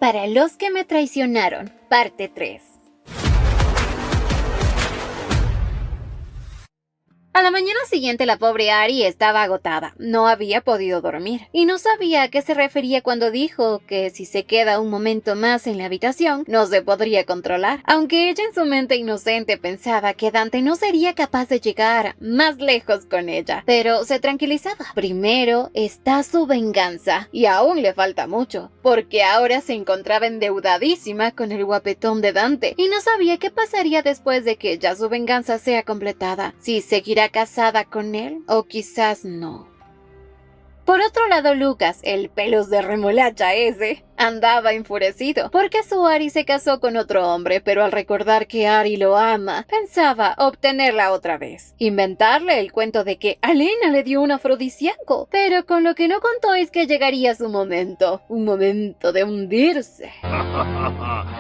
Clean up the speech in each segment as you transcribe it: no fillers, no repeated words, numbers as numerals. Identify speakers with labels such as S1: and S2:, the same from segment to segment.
S1: Para los que me traicionaron, parte 3. A la mañana siguiente la pobre Ari estaba agotada, no había podido dormir y no sabía a qué se refería cuando dijo que si se queda un momento más en la habitación no se podría controlar, aunque ella en su mente inocente pensaba que Dante no sería capaz de llegar más lejos con ella, pero se tranquilizaba. Primero está su venganza y aún le falta mucho, porque ahora se encontraba endeudadísima con el guapetón de Dante y no sabía qué pasaría después de que ya su venganza sea completada, si seguirá casada con él o quizás no. Por otro lado, Lucas, el pelos de remolacha ese, andaba enfurecido porque su Ari se casó con otro hombre, pero al recordar que Ari lo ama, pensaba obtenerla otra vez. Inventarle el cuento de que Alena le dio un afrodisíaco, pero con lo que no contó es que llegaría su momento, un momento de hundirse.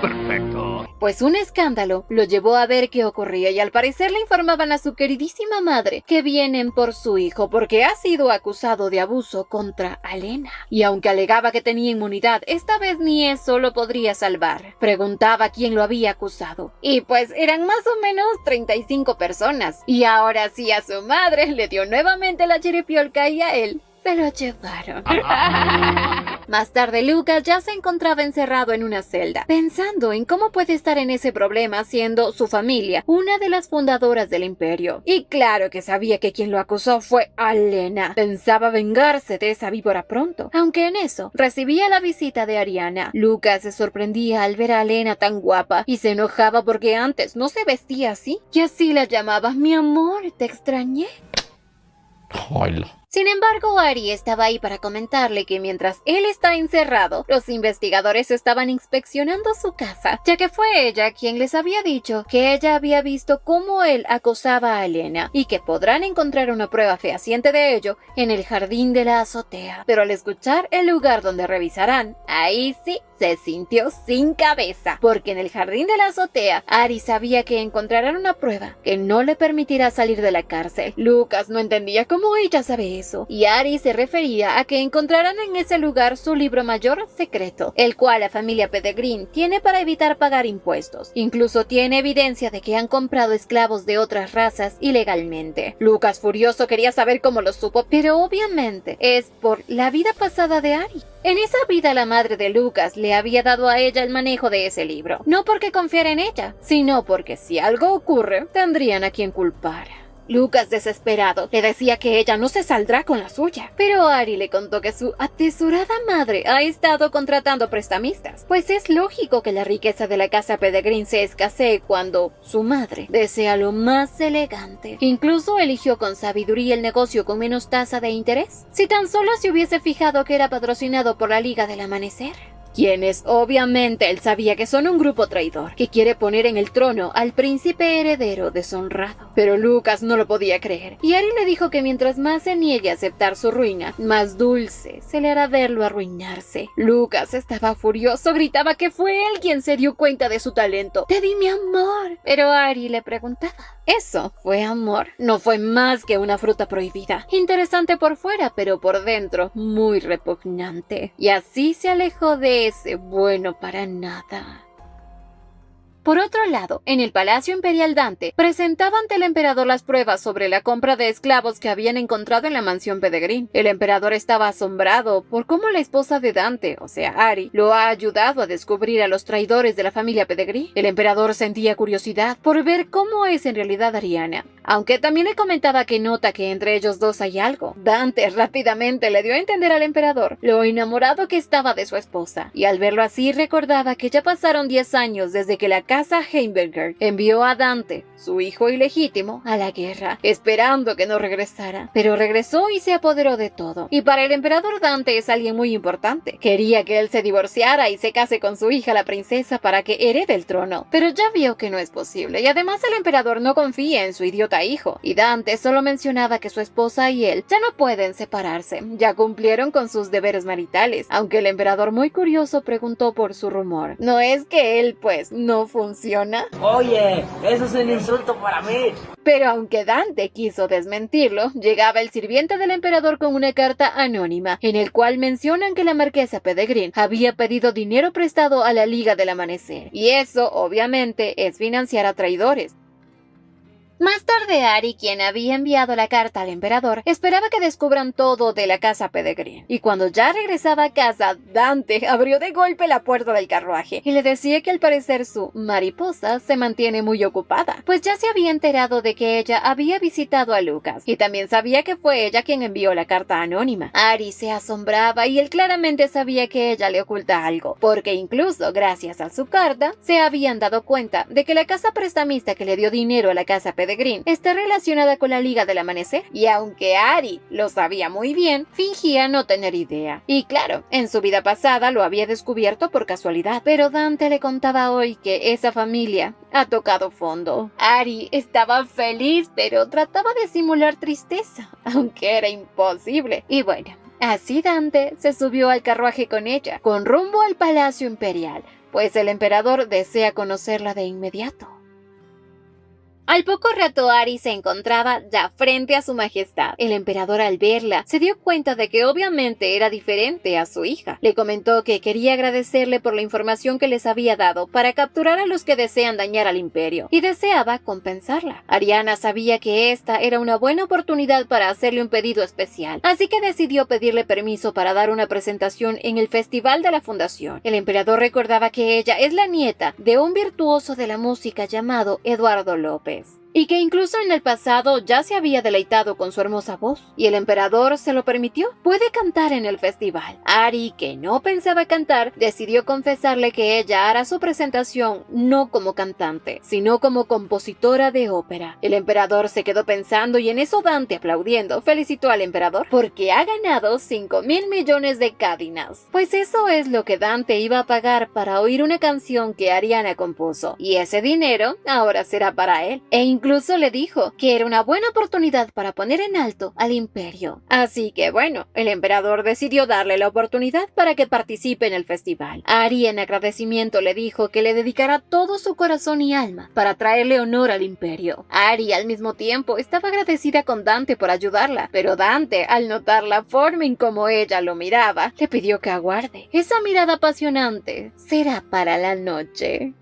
S2: Perfecto.
S1: Pues un escándalo lo llevó a ver qué ocurría y al parecer le informaban a su queridísima madre que vienen por su hijo porque ha sido acusado de abuso contra Alena. Y aunque alegaba que tenía inmunidad, esta vez ni eso lo podría salvar. Preguntaba quién lo había acusado. Y pues eran más o menos 35 personas. Y ahora sí a su madre le dio nuevamente la chiripiolca y a él se lo llevaron. Más tarde, Lucas ya se encontraba encerrado en una celda, pensando en cómo puede estar en ese problema siendo su familia una de las fundadoras del imperio. Y claro que sabía que quien lo acusó fue Alena. Pensaba vengarse de esa víbora pronto, aunque en eso recibía la visita de Ariana. Lucas se sorprendía al ver a Alena tan guapa y se enojaba porque antes no se vestía así. Y así la llamaba: mi amor, te extrañé.
S2: Hola.
S1: Sin embargo, Ari estaba ahí para comentarle que mientras él está encerrado, los investigadores estaban inspeccionando su casa, ya que fue ella quien les había dicho que ella había visto cómo él acosaba a Elena y que podrán encontrar una prueba fehaciente de ello en el jardín de la azotea. Pero al escuchar el lugar donde revisarán, ahí sí se sintió sin cabeza, porque en el jardín de la azotea, Ari sabía que encontrarán una prueba que no le permitirá salir de la cárcel. Lucas no entendía cómo ella sabe eso, y Ari se refería a que encontrarán en ese lugar su libro mayor secreto, el cual la familia Pettigrew tiene para evitar pagar impuestos. Incluso tiene evidencia de que han comprado esclavos de otras razas ilegalmente. Lucas, furioso, quería saber cómo lo supo, pero obviamente es por la vida pasada de Ari. En esa vida la madre de Lucas le había dado a ella el manejo de ese libro, no porque confiara en ella, sino porque si algo ocurre, tendrían a quien culpar. Lucas, desesperado, le decía que ella no se saldrá con la suya, pero Ari le contó que su atesorada madre ha estado contratando prestamistas, pues es lógico que la riqueza de la casa Pettigrew se escasee cuando su madre desea lo más elegante. Incluso eligió con sabiduría el negocio con menos tasa de interés, si tan solo se hubiese fijado que era patrocinado por la Liga del Amanecer, quienes obviamente él sabía que son un grupo traidor que quiere poner en el trono al príncipe heredero deshonrado. Pero Lucas no lo podía creer, y Ari le dijo que mientras más se niegue a aceptar su ruina, más dulce se le hará verlo arruinarse. Lucas estaba furioso, gritaba que fue él quien se dio cuenta de su talento. «Te di mi amor». Pero Ari le preguntaba: ¿eso fue amor? No fue más que una fruta prohibida, interesante por fuera, pero por dentro muy repugnante. Y así se alejó de ese bueno para nada. Por otro lado, en el Palacio Imperial, Dante presentaba ante el emperador las pruebas sobre la compra de esclavos que habían encontrado en la mansión Pettigrew. El emperador estaba asombrado por cómo la esposa de Dante, o sea Ari, lo ha ayudado a descubrir a los traidores de la familia Pettigrew. El emperador sentía curiosidad por ver cómo es en realidad Ariana, aunque también le comentaba que nota que entre ellos dos hay algo. Dante rápidamente le dio a entender al emperador lo enamorado que estaba de su esposa, y al verlo así recordaba que ya pasaron 10 años desde que la casa Heimberger envió a Dante, su hijo ilegítimo, a la guerra, esperando que no regresara. Pero regresó y se apoderó de todo. Y para el emperador, Dante es alguien muy importante. Quería que él se divorciara y se case con su hija, la princesa, para que herede el trono. Pero ya vio que no es posible, y además el emperador no confía en su idiota hijo. Y Dante solo mencionaba que su esposa y él ya no pueden separarse, ya cumplieron con sus deberes maritales, aunque el emperador, muy curioso, preguntó por su rumor. No es que él, pues, no fue funciona?
S3: Oye, eso es un insulto para mí.
S1: Pero aunque Dante quiso desmentirlo, llegaba el sirviente del emperador con una carta anónima, en el cual mencionan que la marquesa Peregrine había pedido dinero prestado a la Liga del Amanecer. Y eso, obviamente, es financiar a traidores. Más tarde, Ari, quien había enviado la carta al emperador, esperaba que descubran todo de la casa Peregrine. Y cuando ya regresaba a casa, Dante abrió de golpe la puerta del carruaje y le decía que al parecer su mariposa se mantiene muy ocupada, pues ya se había enterado de que ella había visitado a Lucas y también sabía que fue ella quien envió la carta anónima. Ari se asombraba y él claramente sabía que ella le oculta algo, porque incluso gracias a su carta se habían dado cuenta de que la casa prestamista que le dio dinero a la casa Peregrine está relacionada con la Liga del Amanecer, y aunque Ari lo sabía muy bien, fingía no tener idea. Y claro, en su vida pasada lo había descubierto por casualidad, pero Dante le contaba hoy que esa familia ha tocado fondo. Ari estaba feliz, pero trataba de simular tristeza, aunque era imposible. Y bueno, así Dante se subió al carruaje con ella, con rumbo al Palacio Imperial, pues el emperador desea conocerla de inmediato. Al poco rato Ari se encontraba ya frente a su majestad. El emperador al verla se dio cuenta de que obviamente era diferente a su hija. Le comentó que quería agradecerle por la información que les había dado para capturar a los que desean dañar al imperio y deseaba compensarla. Ariana sabía que esta era una buena oportunidad para hacerle un pedido especial, así que decidió pedirle permiso para dar una presentación en el Festival de la Fundación. El emperador recordaba que ella es la nieta de un virtuoso de la música llamado Eduardo López, y que incluso en el pasado ya se había deleitado con su hermosa voz, y el emperador se lo permitió. Puede cantar en el festival. Ari, que no pensaba cantar, decidió confesarle que ella hará su presentación no como cantante, sino como compositora de ópera. El emperador se quedó pensando y en eso Dante, aplaudiendo, felicitó al emperador porque ha ganado 5.000 millones de cádinas, pues eso es lo que Dante iba a pagar para oír una canción que Ariana compuso, y ese dinero ahora será para él. Incluso le dijo que era una buena oportunidad para poner en alto al imperio. Así que bueno, el emperador decidió darle la oportunidad para que participe en el festival. Ari en agradecimiento le dijo que le dedicará todo su corazón y alma para traerle honor al imperio. Ari al mismo tiempo estaba agradecida con Dante por ayudarla, pero Dante, al notar la forma en cómo ella lo miraba, le pidió que aguarde. Esa mirada apasionante será para la noche.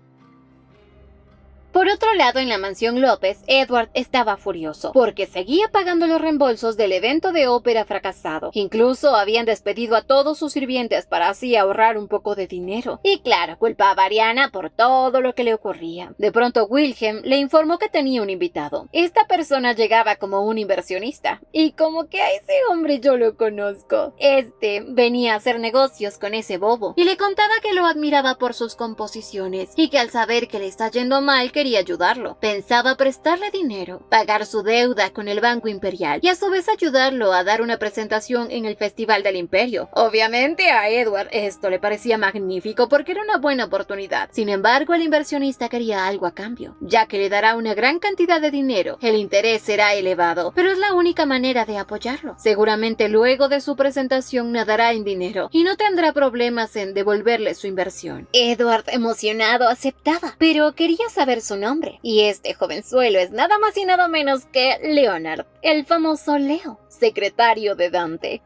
S1: Por otro lado, en la mansión López, Edward estaba furioso, porque seguía pagando los reembolsos del evento de ópera fracasado. Incluso habían despedido a todos sus sirvientes para así ahorrar un poco de dinero. Y claro, culpaba a Ariana por todo lo que le ocurría. De pronto Wilhelm le informó que tenía un invitado. Esta persona llegaba como un inversionista, y como que a ese hombre yo lo conozco. Este venía a hacer negocios con ese bobo, y le contaba que lo admiraba por sus composiciones, y que al saber que le está yendo mal, quería ayudarlo. Pensaba prestarle dinero, pagar su deuda con el Banco Imperial y a su vez ayudarlo a dar una presentación en el Festival del Imperio. Obviamente a Edward esto le parecía magnífico porque era una buena oportunidad. Sin embargo, el inversionista quería algo a cambio, ya que le dará una gran cantidad de dinero. El interés será elevado, pero es la única manera de apoyarlo. Seguramente luego de su presentación nadará en dinero y no tendrá problemas en devolverle su inversión. Edward, emocionado, aceptaba, pero quería saber su nombre, y este jovenzuelo es nada más y nada menos que Leonard, el famoso Leo, secretario de Dante.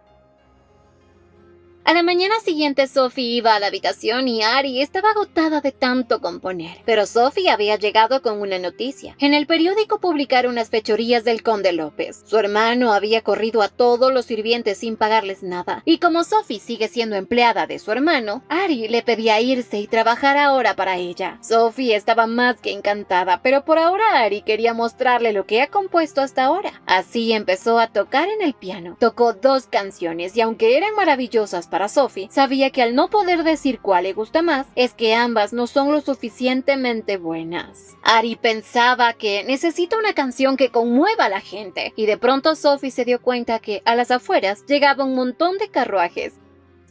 S1: A la mañana siguiente Sophie iba a la habitación y Ari estaba agotada de tanto componer. Pero Sophie había llegado con una noticia. En el periódico publicaron unas fechorías del conde López. Su hermano había corrido a todos los sirvientes sin pagarles nada. Y como Sophie sigue siendo empleada de su hermano, Ari le pedía irse y trabajar ahora para ella. Sophie estaba más que encantada, pero por ahora Ari quería mostrarle lo que ha compuesto hasta ahora. Así empezó a tocar en el piano. Tocó 2 canciones y aunque eran maravillosas para Sophie, sabía que al no poder decir cuál le gusta más, es que ambas no son lo suficientemente buenas. Ari pensaba que necesita una canción que conmueva a la gente, y de pronto Sophie se dio cuenta que a las afueras llegaba un montón de carruajes.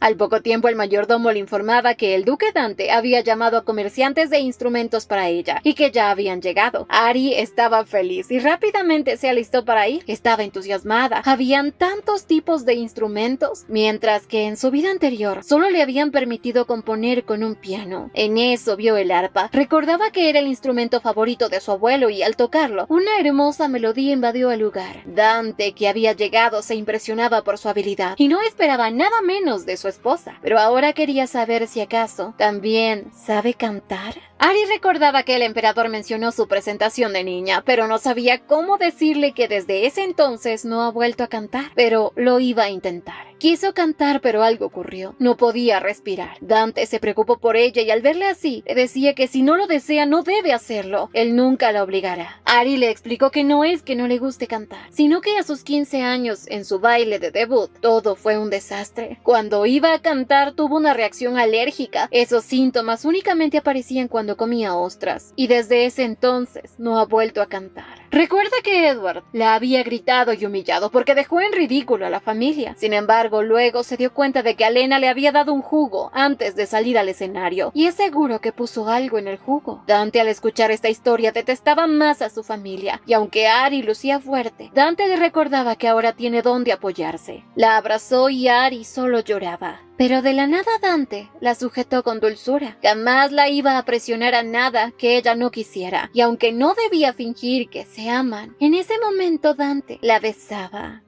S1: Al poco tiempo el mayordomo le informaba que el duque Dante había llamado a comerciantes de instrumentos para ella y que ya habían llegado. Ari estaba feliz y rápidamente se alistó para ir. Estaba entusiasmada. Habían tantos tipos de instrumentos, mientras que en su vida anterior solo le habían permitido componer con un piano. En eso vio el arpa. Recordaba que era el instrumento favorito de su abuelo y al tocarlo, una hermosa melodía invadió el lugar. Dante, que había llegado, se impresionaba por su habilidad y no esperaba nada menos de su esposa, pero ahora quería saber si acaso también sabe cantar. Ari recordaba que el emperador mencionó su presentación de niña, pero no sabía cómo decirle que desde ese entonces no ha vuelto a cantar, pero lo iba a intentar. Quiso cantar, pero algo ocurrió. No podía respirar. Dante se preocupó por ella y al verla así, le decía que si no lo desea no debe hacerlo. Él nunca la obligará. Ari le explicó que no es que no le guste cantar, sino que a sus 15 años, en su baile de debut, todo fue un desastre. Cuando iba a cantar tuvo una reacción alérgica. Esos síntomas únicamente aparecían cuando comía ostras, y desde ese entonces no ha vuelto a cantar. Recuerda que Edward la había gritado y humillado porque dejó en ridículo a la familia. Sin embargo, luego se dio cuenta de que Alena le había dado un jugo antes de salir al escenario, y es seguro que puso algo en el jugo. Dante, al escuchar esta historia, detestaba más a su familia, y aunque Ari lucía fuerte, Dante le recordaba que ahora tiene dónde apoyarse. La abrazó y Ari solo lloraba. Pero de la nada Dante la sujetó con dulzura. Jamás la iba a presionar a nada que ella no quisiera, y aunque no debía fingir que se aman, en ese momento Dante la besaba.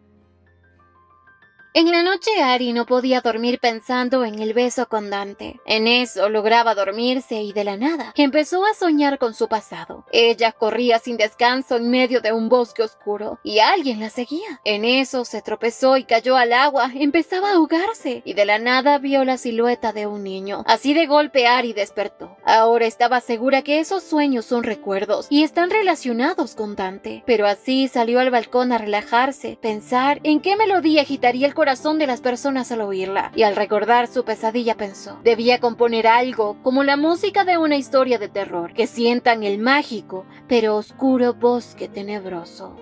S1: En la noche Ari no podía dormir pensando en el beso con Dante. En eso lograba dormirse y de la nada empezó a soñar con su pasado. Ella corría sin descanso en medio de un bosque oscuro y alguien la seguía. En eso se tropezó y cayó al agua, empezaba a ahogarse y de la nada vio la silueta de un niño. Así de golpe Ari despertó. Ahora estaba segura que esos sueños son recuerdos y están relacionados con Dante. Pero así salió al balcón a relajarse, pensar en qué melodía agitaría el corazón de las personas al oírla, y al recordar su pesadilla pensó, debía componer algo como la música de una historia de terror, que sientan el mágico pero oscuro bosque tenebroso.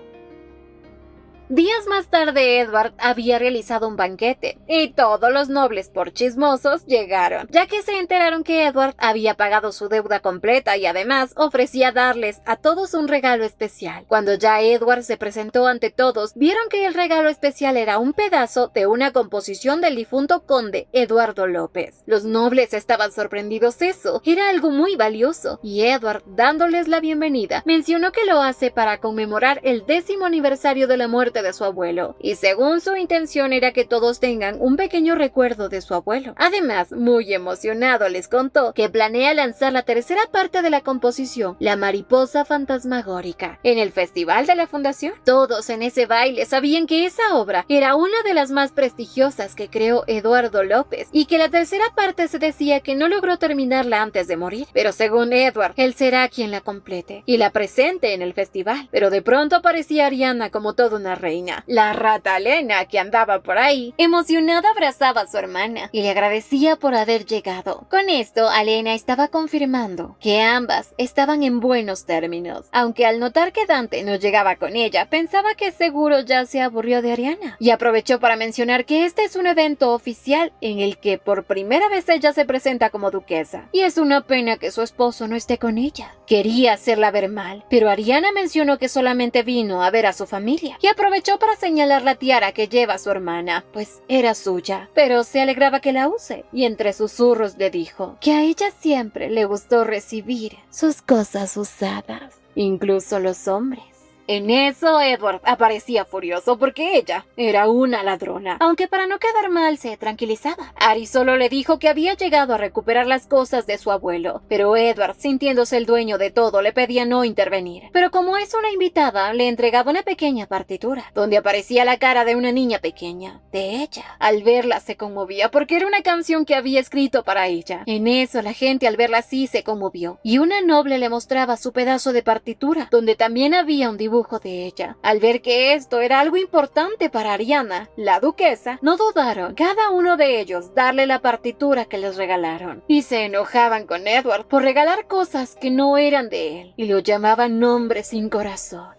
S1: Días más tarde Edward había realizado un banquete y todos los nobles por chismosos llegaron, ya que se enteraron que Edward había pagado su deuda completa y además ofrecía darles a todos un regalo especial. Cuando ya Edward se presentó ante todos, vieron que el regalo especial era un pedazo de una composición del difunto conde Eduardo López. Los nobles estaban sorprendidos, eso era algo muy valioso, y Edward, dándoles la bienvenida, mencionó que lo hace para conmemorar el 10º aniversario de la muerte de su abuelo, y según su intención era que todos tengan un pequeño recuerdo de su abuelo. Además, muy emocionado les contó que planea lanzar la tercera parte de la composición, La mariposa fantasmagórica, en el festival de la fundación. Todos en ese baile sabían que esa obra era una de las más prestigiosas que creó Eduardo López, y que la tercera parte se decía que no logró terminarla antes de morir, pero según Edward, él será quien la complete y la presente en el festival. Pero de pronto aparecía Ariana como toda una reina. La rata Alena, que andaba por ahí, emocionada abrazaba a su hermana y le agradecía por haber llegado. Con esto, Alena estaba confirmando que ambas estaban en buenos términos, aunque al notar que Dante no llegaba con ella, pensaba que seguro ya se aburrió de Ariana, y aprovechó para mencionar que este es un evento oficial en el que por primera vez ella se presenta como duquesa, y es una pena que su esposo no esté con ella. Quería hacerla ver mal, pero Ariana mencionó que solamente vino a ver a su familia, y aprovechó para señalar la tiara que lleva su hermana, pues era suya, pero se alegraba que la use, y entre susurros le dijo que a ella siempre le gustó recibir sus cosas usadas, incluso los hombres. En eso Edward aparecía furioso porque ella era una ladrona, aunque para no quedar mal se tranquilizaba. Ari solo le dijo que había llegado a recuperar las cosas de su abuelo, pero Edward, sintiéndose el dueño de todo, le pedía no intervenir. Pero como es una invitada, le entregaba una pequeña partitura, donde aparecía la cara de una niña pequeña, de ella. Al verla se conmovía porque era una canción que había escrito para ella. En eso la gente al verla así se conmovió, y una noble le mostraba su pedazo de partitura, donde también había un dibujo de ella. Al ver que esto era algo importante para Ariana, la duquesa, no dudaron cada uno de ellos darle la partitura que les regalaron, y se enojaban con Edward por regalar cosas que no eran de él, y lo llamaban hombre sin corazón.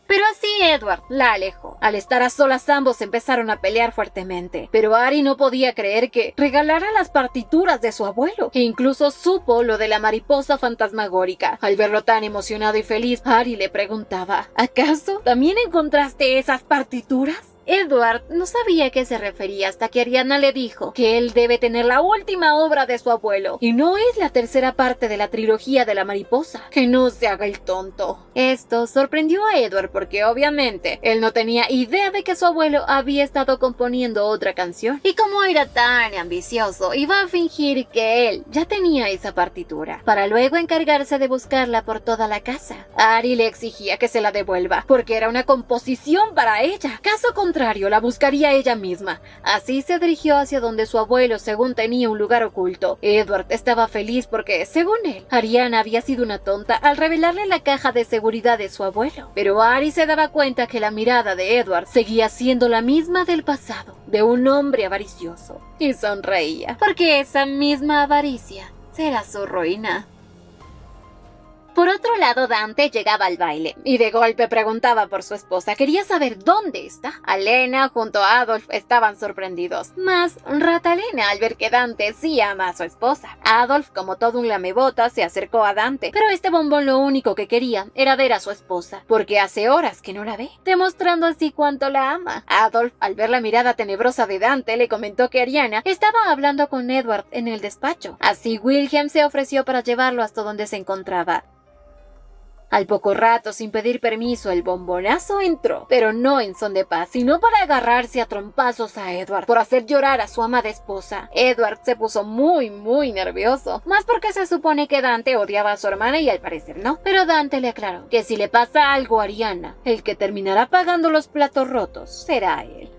S1: Pero así Edward la alejó. Al estar a solas ambos empezaron a pelear fuertemente, pero Ari no podía creer que regalara las partituras de su abuelo, e incluso supo lo de la mariposa fantasmagórica. Al verlo tan emocionado y feliz, Ari le preguntaba: ¿acaso también encontraste esas partituras? Edward no sabía a qué se refería hasta que Ariana le dijo que él debe tener la última obra de su abuelo y no es la tercera parte de la trilogía de la mariposa. Que no se haga el tonto. Esto sorprendió a Edward porque obviamente él no tenía idea de que su abuelo había estado componiendo otra canción, y como era tan ambicioso iba a fingir que él ya tenía esa partitura para luego encargarse de buscarla por toda la casa. Ari le exigía que se la devuelva porque era una composición para ella. Caso contrario, la buscaría ella misma. Así se dirigió hacia donde su abuelo, según tenía un lugar oculto. Edward estaba feliz porque, según él, Ariana había sido una tonta al revelarle la caja de seguridad de su abuelo. Pero Ari se daba cuenta que la mirada de Edward seguía siendo la misma del pasado, de un hombre avaricioso, y sonreía, porque esa misma avaricia será su ruina. Por otro lado, Dante llegaba al baile y de golpe preguntaba por su esposa. Quería saber dónde está. Alena junto a Adolf estaban sorprendidos. Más Ratalena al ver que Dante sí ama a su esposa. Adolf, como todo un lamebotas, se acercó a Dante, pero este bombón lo único que quería era ver a su esposa, porque hace horas que no la ve, demostrando así cuánto la ama. Adolf, al ver la mirada tenebrosa de Dante, le comentó que Ariana estaba hablando con Edward en el despacho. Así Wilhelm se ofreció para llevarlo hasta donde se encontraba. Al poco rato, sin pedir permiso, el bombonazo entró, pero no en son de paz, sino para agarrarse a trompazos a Edward por hacer llorar a su amada esposa. Edward se puso muy nervioso, más porque se supone que Dante odiaba a su hermana y al parecer no. Pero Dante le aclaró que si le pasa algo a Ariana, el que terminará pagando los platos rotos será él.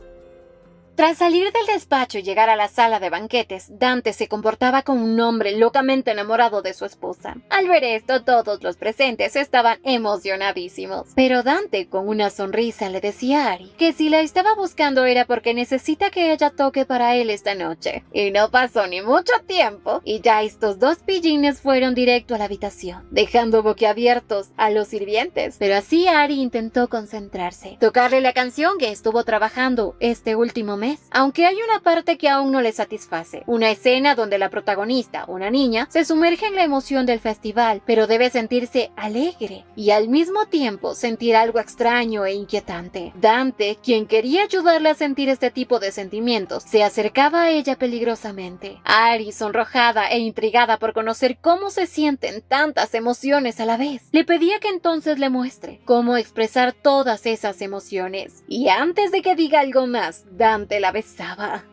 S1: Tras salir del despacho y llegar a la sala de banquetes, Dante se comportaba como un hombre locamente enamorado de su esposa. Al ver esto, todos los presentes estaban emocionadísimos. Pero Dante, con una sonrisa, le decía a Ari que si la estaba buscando era porque necesita que ella toque para él esta noche. Y no pasó ni mucho tiempo, y ya estos dos pillines fueron directo a la habitación, dejando boquiabiertos a los sirvientes. Pero así Ari intentó concentrarse, tocarle la canción que estuvo trabajando este último mes. Aunque hay una parte que aún no le satisface, una escena donde la protagonista, una niña, se sumerge en la emoción del festival, pero debe sentirse alegre y al mismo tiempo sentir algo extraño e inquietante. Dante, quien quería ayudarla a sentir este tipo de sentimientos, se acercaba a ella peligrosamente. Ari, sonrojada e intrigada por conocer cómo se sienten tantas emociones a la vez, le pedía que entonces le muestre cómo expresar todas esas emociones. Y antes de que diga algo más, Dante la besaba.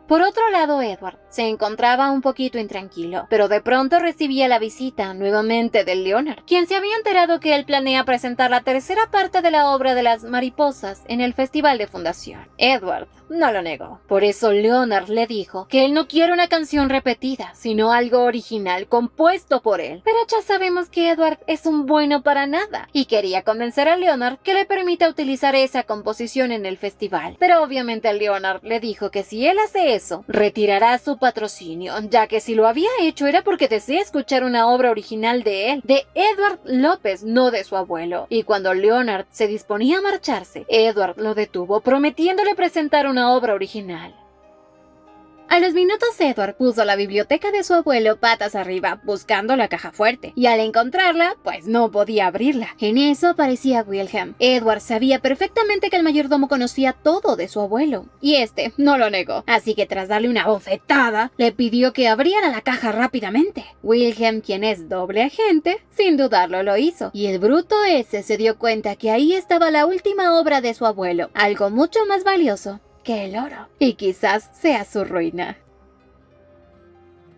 S1: Por otro lado, Edward se encontraba un poquito intranquilo, pero de pronto recibía la visita nuevamente de Leonard, quien se había enterado que él planea presentar la tercera parte de la obra de las mariposas en el Festival de Fundación. Edward no lo negó. Por eso Leonard le dijo que él no quiere una canción repetida, sino algo original compuesto por él. Pero ya sabemos que Edward es un bueno para nada, y quería convencer a Leonard que le permita utilizar esa composición en el festival. Pero obviamente Leonard le dijo que si él hace eso, retirará su patrocinio, ya que si lo había hecho era porque desea escuchar una obra original de él, de Edward López, no de su abuelo. Y cuando Leonard se disponía a marcharse, Edward lo detuvo, prometiéndole presentar una obra original. A los minutos Edward puso la biblioteca de su abuelo patas arriba, buscando la caja fuerte, y al encontrarla, pues no podía abrirla. En eso aparecía Wilhelm. Edward sabía perfectamente que el mayordomo conocía todo de su abuelo, y este no lo negó, así que tras darle una bofetada, le pidió que abriera la caja rápidamente. Wilhelm, quien es doble agente, sin dudarlo lo hizo, y el bruto ese se dio cuenta que ahí estaba la última obra de su abuelo, algo mucho más valioso que el oro, y quizás sea su ruina.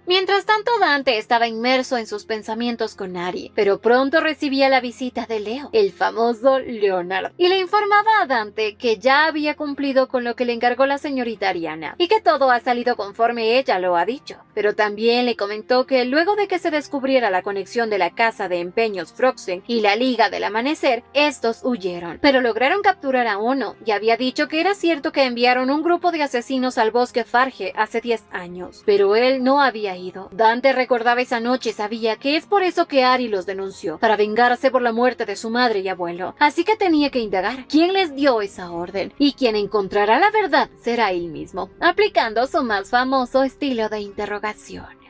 S1: Mientras tanto, Dante estaba inmerso en sus pensamientos con Ari, pero pronto recibía la visita de Leo, el famoso Leonard, y le informaba a Dante que ya había cumplido con lo que le encargó la señorita Ariana, y que todo ha salido conforme ella lo ha dicho. Pero también le comentó que luego de que se descubriera la conexión de la casa de empeños Froxen y la Liga del Amanecer, estos huyeron, pero lograron capturar a uno, y había dicho que era cierto que enviaron un grupo de asesinos al bosque Farge hace 10 años, pero él no había había ido. Dante recordaba esa noche y sabía que es por eso que Ari los denunció, para vengarse por la muerte de su madre y abuelo. Así que tenía que indagar quién les dio esa orden, y quien encontrará la verdad será él mismo, aplicando su más famoso estilo de interrogación.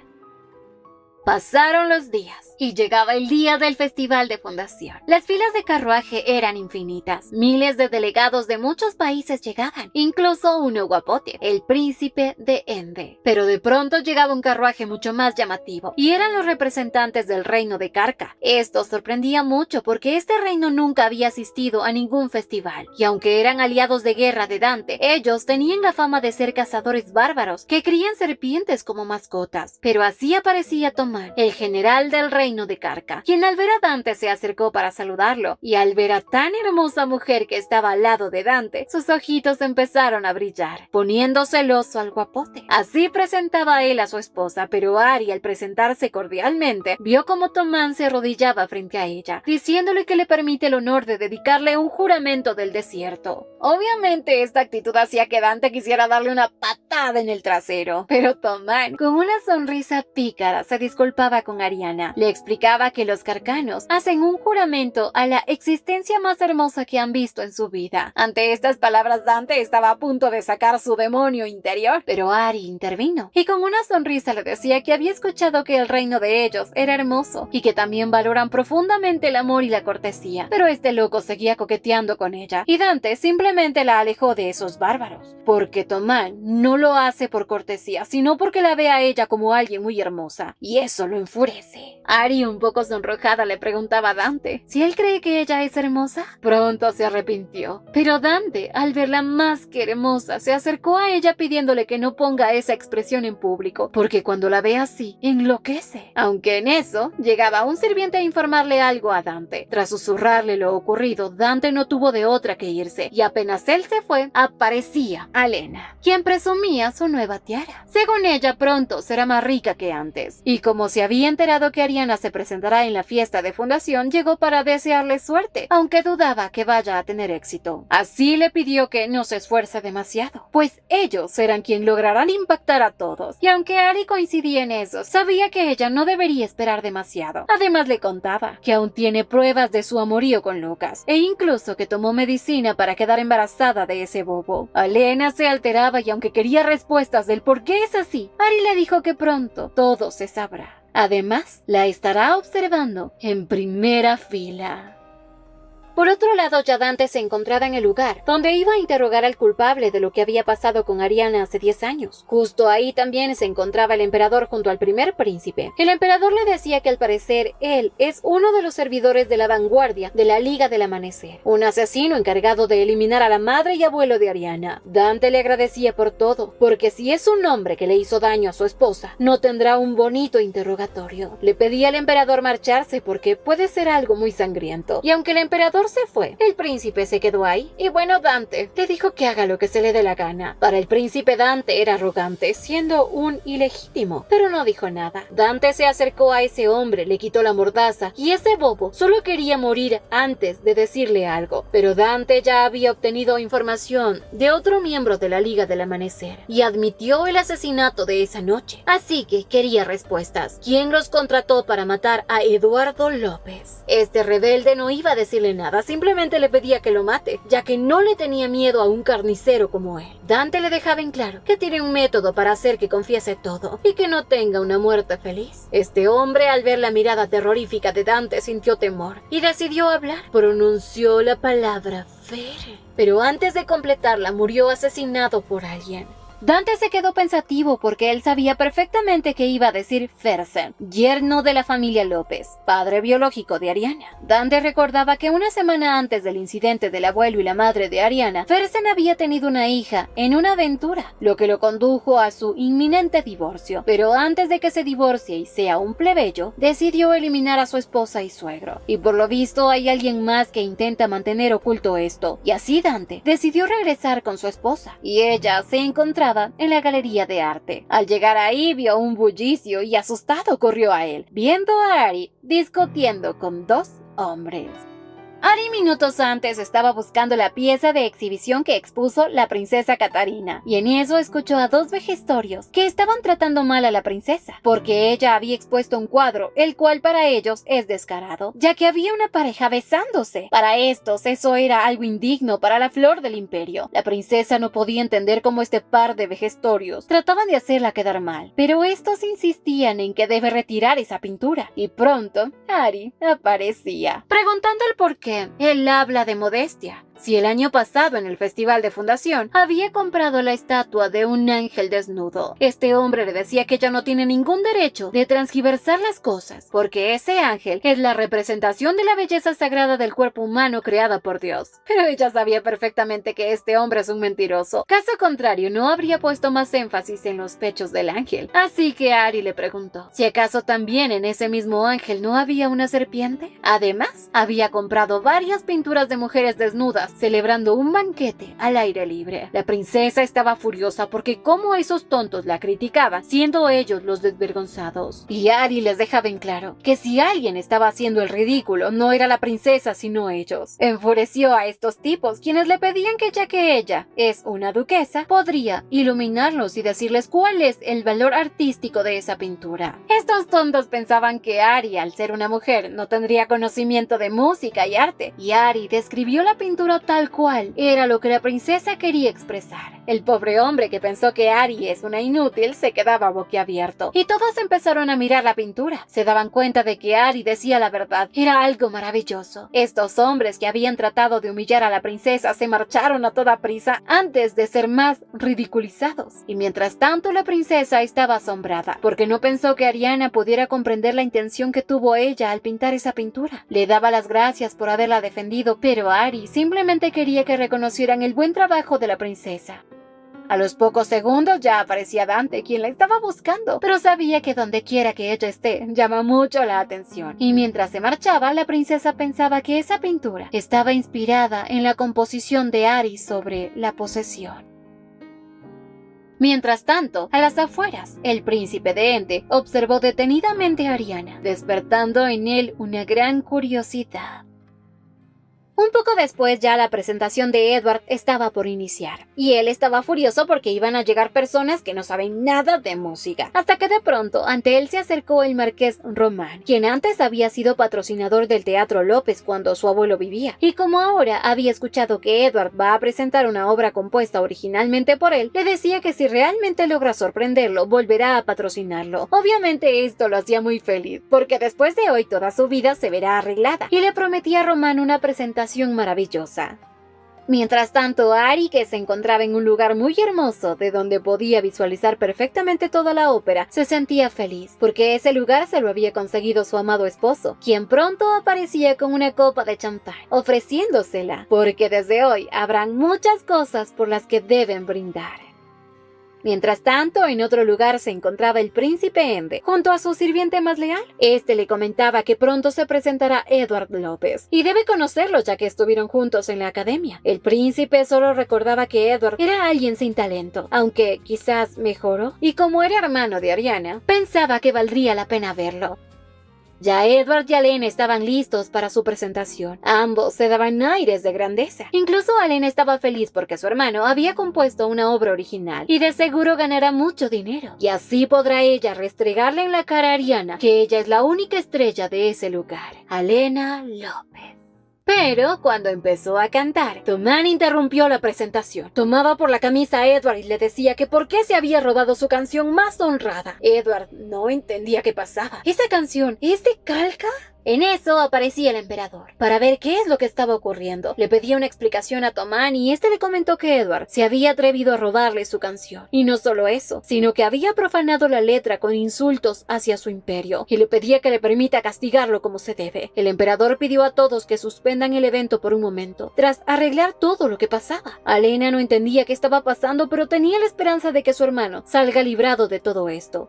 S1: Pasaron los días y llegaba el día del festival de fundación. Las filas de carruaje eran infinitas. Miles de delegados de muchos países llegaban, incluso uno guapote, el príncipe de Ende. Pero de pronto llegaba un carruaje mucho más llamativo, y eran los representantes del reino de Carca. Esto sorprendía mucho porque este reino nunca había asistido a ningún festival, y aunque eran aliados de guerra de Dante, ellos tenían la fama de ser cazadores bárbaros que crían serpientes como mascotas. Pero así aparecía Tomás, el general del reino de Carca, quien al ver a Dante se acercó para saludarlo, y al ver a tan hermosa mujer que estaba al lado de Dante, sus ojitos empezaron a brillar, poniendo celoso al guapote. Así presentaba él a su esposa, pero Ari, al presentarse cordialmente, vio como Tomán se arrodillaba frente a ella, diciéndole que le permite el honor de dedicarle un juramento del desierto. Obviamente esta actitud hacía que Dante quisiera darle una patada en el trasero, pero Tomán, con una sonrisa pícara, se disculpaba con Ariana. Le explicaba que los carcanos hacen un juramento a la existencia más hermosa que han visto en su vida. Ante estas palabras, Dante estaba a punto de sacar su demonio interior, pero Ari intervino y con una sonrisa le decía que había escuchado que el reino de ellos era hermoso y que también valoran profundamente el amor y la cortesía. Pero este loco seguía coqueteando con ella y Dante simplemente la alejó de esos bárbaros, porque Tomán no lo hace por cortesía, sino porque la ve a ella como alguien muy hermosa, y eso lo enfurece. Ari, un poco sonrojada, le preguntaba a Dante si él cree que ella es hermosa. Pronto se arrepintió, pero Dante, al verla más que hermosa, se acercó a ella pidiéndole que no ponga esa expresión en público, porque cuando la ve así, enloquece. Aunque en eso, llegaba un sirviente a informarle algo a Dante. Tras susurrarle lo ocurrido, Dante no tuvo de otra que irse, y apenas él se fue, aparecía Alena, quien presumía su nueva tiara. Según ella, pronto será más rica que antes, y como se había enterado que Ariana se presentará en la fiesta de fundación, llegó para desearle suerte, aunque dudaba que vaya a tener éxito. Así le pidió que no se esfuerce demasiado, pues ellos serán quien lograrán impactar a todos, y aunque Ari coincidía en eso, sabía que ella no debería esperar demasiado. Además le contaba que aún tiene pruebas de su amorío con Lucas, e incluso que tomó medicina para quedar embarazada de ese bobo. Alena se alteraba y aunque quería respuestas del por qué es así, Ari le dijo que pronto todo se sabrá. Además, la estará observando en primera fila. Por otro lado, ya Dante se encontraba en el lugar donde iba a interrogar al culpable de lo que había pasado con Ariana hace 10 años. Justo ahí también se encontraba el emperador junto al primer príncipe. El emperador le decía que al parecer él es uno de los servidores de la vanguardia de la Liga del Amanecer, un asesino encargado de eliminar a la madre y abuelo de Ariana. Dante le agradecía por todo, porque si es un hombre que le hizo daño a su esposa, no tendrá un bonito interrogatorio. Le pedía al emperador marcharse porque puede ser algo muy sangriento, y aunque el emperador se fue, el príncipe se quedó ahí, y bueno, Dante le dijo que haga lo que se le dé la gana. Para el príncipe, Dante era arrogante, siendo un ilegítimo, pero no dijo nada. Dante se acercó a ese hombre, le quitó la mordaza, y ese bobo solo quería morir antes de decirle algo, pero Dante ya había obtenido información de otro miembro de la Liga del Amanecer, y admitió el asesinato de esa noche, así que quería respuestas. ¿Quién los contrató para matar a Eduardo López? Este rebelde no iba a decirle nada, simplemente le pedía que lo mate, ya que no le tenía miedo a un carnicero como él. Dante le dejaba en claro que tiene un método para hacer que confiese todo y que no tenga una muerte feliz. Este hombre, al ver la mirada terrorífica de Dante, sintió temor y decidió hablar. Pronunció la palabra Fer, pero antes de completarla murió asesinado por alguien. Dante se quedó pensativo porque él sabía perfectamente que iba a decir Fersen, yerno de la familia López, padre biológico de Ariana. Dante recordaba que una semana antes del incidente del abuelo y la madre de Ariana, Fersen había tenido una hija en una aventura, lo que lo condujo a su inminente divorcio. Pero antes de que se divorcie y sea un plebeyo, decidió eliminar a su esposa y suegro. Y por lo visto hay alguien más que intenta mantener oculto esto, y así Dante decidió regresar con su esposa, y ella se encontraba en la galería de arte. Al llegar ahí vio un bullicio y asustado corrió a él, viendo a Ari discutiendo con dos hombres. Ari minutos antes estaba buscando la pieza de exhibición que expuso la princesa Catarina, y en eso escuchó a dos vejestorios que estaban tratando mal a la princesa, porque ella había expuesto un cuadro, el cual para ellos es descarado, ya que había una pareja besándose. Para estos eso era algo indigno para la flor del imperio. La princesa no podía entender cómo este par de vejestorios trataban de hacerla quedar mal, pero estos insistían en que debe retirar esa pintura, y pronto Ari aparecía, preguntando el por qué. Él habla de modestia. Si el año pasado en el festival de fundación había comprado la estatua de un ángel desnudo, este hombre le decía que ella no tiene ningún derecho de transgiversar las cosas, porque ese ángel es la representación de la belleza sagrada del cuerpo humano creada por Dios. Pero ella sabía perfectamente que este hombre es un mentiroso. Caso contrario, no habría puesto más énfasis en los pechos del ángel. Así que Ari le preguntó si acaso también en ese mismo ángel no había una serpiente. Además, había comprado varias pinturas de mujeres desnudas celebrando un banquete al aire libre. La princesa estaba furiosa porque cómo esos tontos la criticaban, siendo ellos los desvergonzados. Y Ari les dejaba en claro que si alguien estaba haciendo el ridículo, no era la princesa sino ellos. Enfureció a estos tipos, quienes le pedían que ya que ella es una duquesa, podría iluminarlos y decirles cuál es el valor artístico de esa pintura. Estos tontos pensaban que Ari, al ser una mujer, no tendría conocimiento de música y arte, y Ari describió la pintura tal cual era lo que la princesa quería expresar. El pobre hombre, que pensó que Ari es una inútil, se quedaba boquiabierto, y todos empezaron a mirar la pintura. Se daban cuenta de que Ari decía la verdad. Era algo maravilloso. Estos hombres que habían tratado de humillar a la princesa se marcharon a toda prisa antes de ser más ridiculizados. Y mientras tanto la princesa estaba asombrada, porque no pensó que Ariana pudiera comprender la intención que tuvo ella al pintar esa pintura. Le daba las gracias por haberla defendido, pero Ari simplemente quería que reconocieran el buen trabajo de la princesa. A los pocos segundos ya aparecía Dante, quien la estaba buscando, pero sabía que donde quiera que ella esté, llama mucho la atención. Y mientras se marchaba, la princesa pensaba que esa pintura estaba inspirada en la composición de Ari sobre la posesión. Mientras tanto, a las afueras, el príncipe de Ente observó detenidamente a Ariana, despertando en él una gran curiosidad. Un poco después ya la presentación de Edward estaba por iniciar, y él estaba furioso porque iban a llegar personas que no saben nada de música, hasta que de pronto ante él se acercó el marqués Román, quien antes había sido patrocinador del Teatro López cuando su abuelo vivía, y como ahora había escuchado que Edward va a presentar una obra compuesta originalmente por él, le decía que si realmente logra sorprenderlo, volverá a patrocinarlo. Obviamente esto lo hacía muy feliz, porque después de hoy toda su vida se verá arreglada, y le prometía a Román una presentación maravillosa. Mientras tanto, Ari, que se encontraba en un lugar muy hermoso de donde podía visualizar perfectamente toda la ópera, se sentía feliz, porque ese lugar se lo había conseguido su amado esposo, quien pronto aparecía con una copa de champán, ofreciéndosela, porque desde hoy habrán muchas cosas por las que deben brindar. Mientras tanto, en otro lugar se encontraba el príncipe Ende, junto a su sirviente más leal. Este le comentaba que pronto se presentará Edward López, y debe conocerlo ya que estuvieron juntos en la academia. El príncipe solo recordaba que Edward era alguien sin talento, aunque quizás mejoró, y como era hermano de Ariana, pensaba que valdría la pena verlo. Ya Edward y Alena estaban listos para su presentación. Ambos se daban aires de grandeza. Incluso Alena estaba feliz porque su hermano había compuesto una obra original y de seguro ganará mucho dinero. Y así podrá ella restregarle en la cara a Ariana que ella es la única estrella de ese lugar, Alena López. Pero cuando empezó a cantar, Tomán interrumpió la presentación. Tomaba por la camisa a Edward y le decía que por qué se había robado su canción más honrada. Edward no entendía qué pasaba. ¿Esa canción es de Calca? En eso aparecía el emperador, para ver qué es lo que estaba ocurriendo. Le pedía una explicación a Tomán y este le comentó que Edward se había atrevido a robarle su canción. Y no solo eso, sino que había profanado la letra con insultos hacia su imperio, y le pedía que le permita castigarlo como se debe. El emperador pidió a todos que suspendan el evento por un momento, tras arreglar todo lo que pasaba. Alena no entendía qué estaba pasando, pero tenía la esperanza de que su hermano salga librado de todo esto.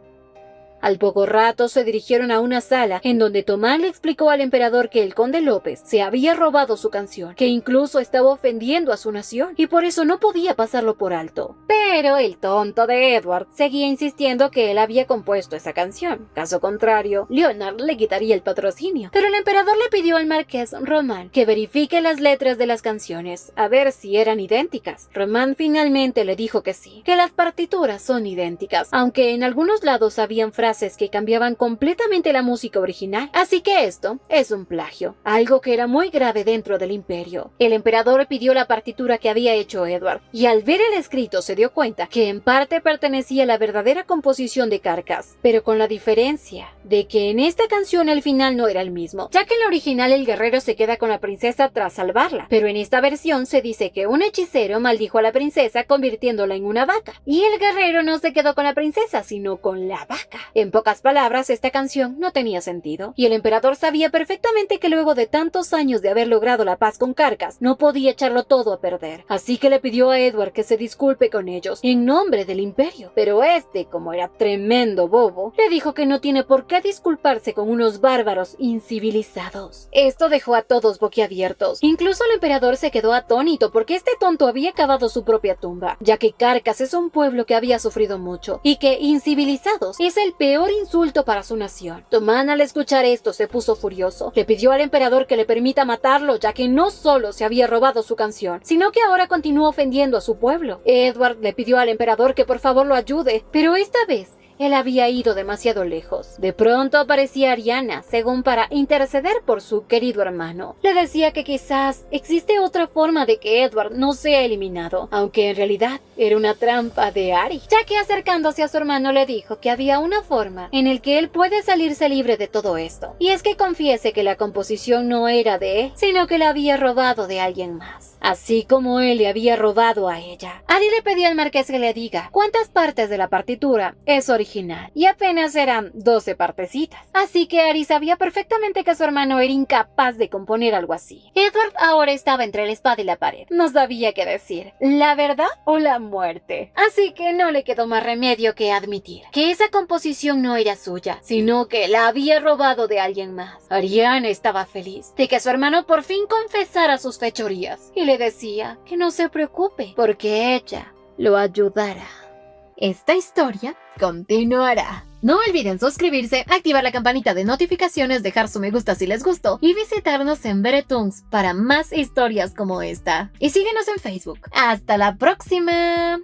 S1: Al poco rato se dirigieron a una sala en donde Tomás le explicó al emperador que el conde López se había robado su canción, que incluso estaba ofendiendo a su nación y por eso no podía pasarlo por alto. Pero el tonto de Edward seguía insistiendo que él había compuesto esa canción. Caso contrario, Leonard le quitaría el patrocinio. Pero el emperador le pidió al marqués Román que verifique las letras de las canciones, a ver si eran idénticas. Román finalmente le dijo que sí, que las partituras son idénticas, aunque en algunos lados habían frases que cambiaban completamente la música original. Así que esto es un plagio, algo que era muy grave dentro del imperio. El emperador pidió la partitura que había hecho Edward, y al ver el escrito se dio cuenta que en parte pertenecía a la verdadera composición de Carcass, pero con la diferencia de que en esta canción el final no era el mismo, ya que en la original el guerrero se queda con la princesa tras salvarla, pero en esta versión se dice que un hechicero maldijo a la princesa convirtiéndola en una vaca, y el guerrero no se quedó con la princesa, sino con la vaca. En pocas palabras, esta canción no tenía sentido, y el emperador sabía perfectamente que luego de tantos años de haber logrado la paz con Carcass, no podía echarlo todo a perder, así que le pidió a Edward que se disculpe con ellos en nombre del imperio, pero este, como era tremendo bobo, le dijo que no tiene por qué disculparse con unos bárbaros incivilizados. Esto dejó a todos boquiabiertos, incluso el emperador se quedó atónito porque este tonto había cavado su propia tumba, ya que Carcass es un pueblo que había sufrido mucho, y que incivilizados es el peor insulto para su nación. Tomán al escuchar esto se puso furioso, le pidió al emperador que le permita matarlo, ya que no solo se había robado su canción, sino que ahora continuó ofendiendo a su pueblo. Edward le pidió al emperador que por favor lo ayude, pero esta vez él había ido demasiado lejos. De pronto aparecía Ariana, según para interceder por su querido hermano. Le decía que quizás existe otra forma de que Edward no sea eliminado, aunque en realidad era una trampa de Ari, ya que acercándose a su hermano le dijo que había una forma en el que él puede salirse libre de todo esto, y es que confiese que la composición no era de él, sino que la había robado de alguien más, así como él le había robado a ella. Ari le pidió al marqués que le diga cuántas partes de la partitura es original, y apenas eran 12 partecitas, así que Ari sabía perfectamente que su hermano era incapaz de componer algo así. Edward ahora estaba entre la espada y la pared, no sabía qué decir, la verdad o la muerte, así que no le quedó más remedio que admitir que esa composición no era suya, sino que la había robado de alguien más. Ariana estaba feliz de que su hermano por fin confesara sus fechorías, y le decía que no se preocupe, porque ella lo ayudará. Esta historia continuará. No olviden suscribirse, activar la campanita de notificaciones, dejar su me gusta si les gustó y visitarnos en Beretoons para más historias como esta. Y síguenos en Facebook. ¡Hasta la próxima!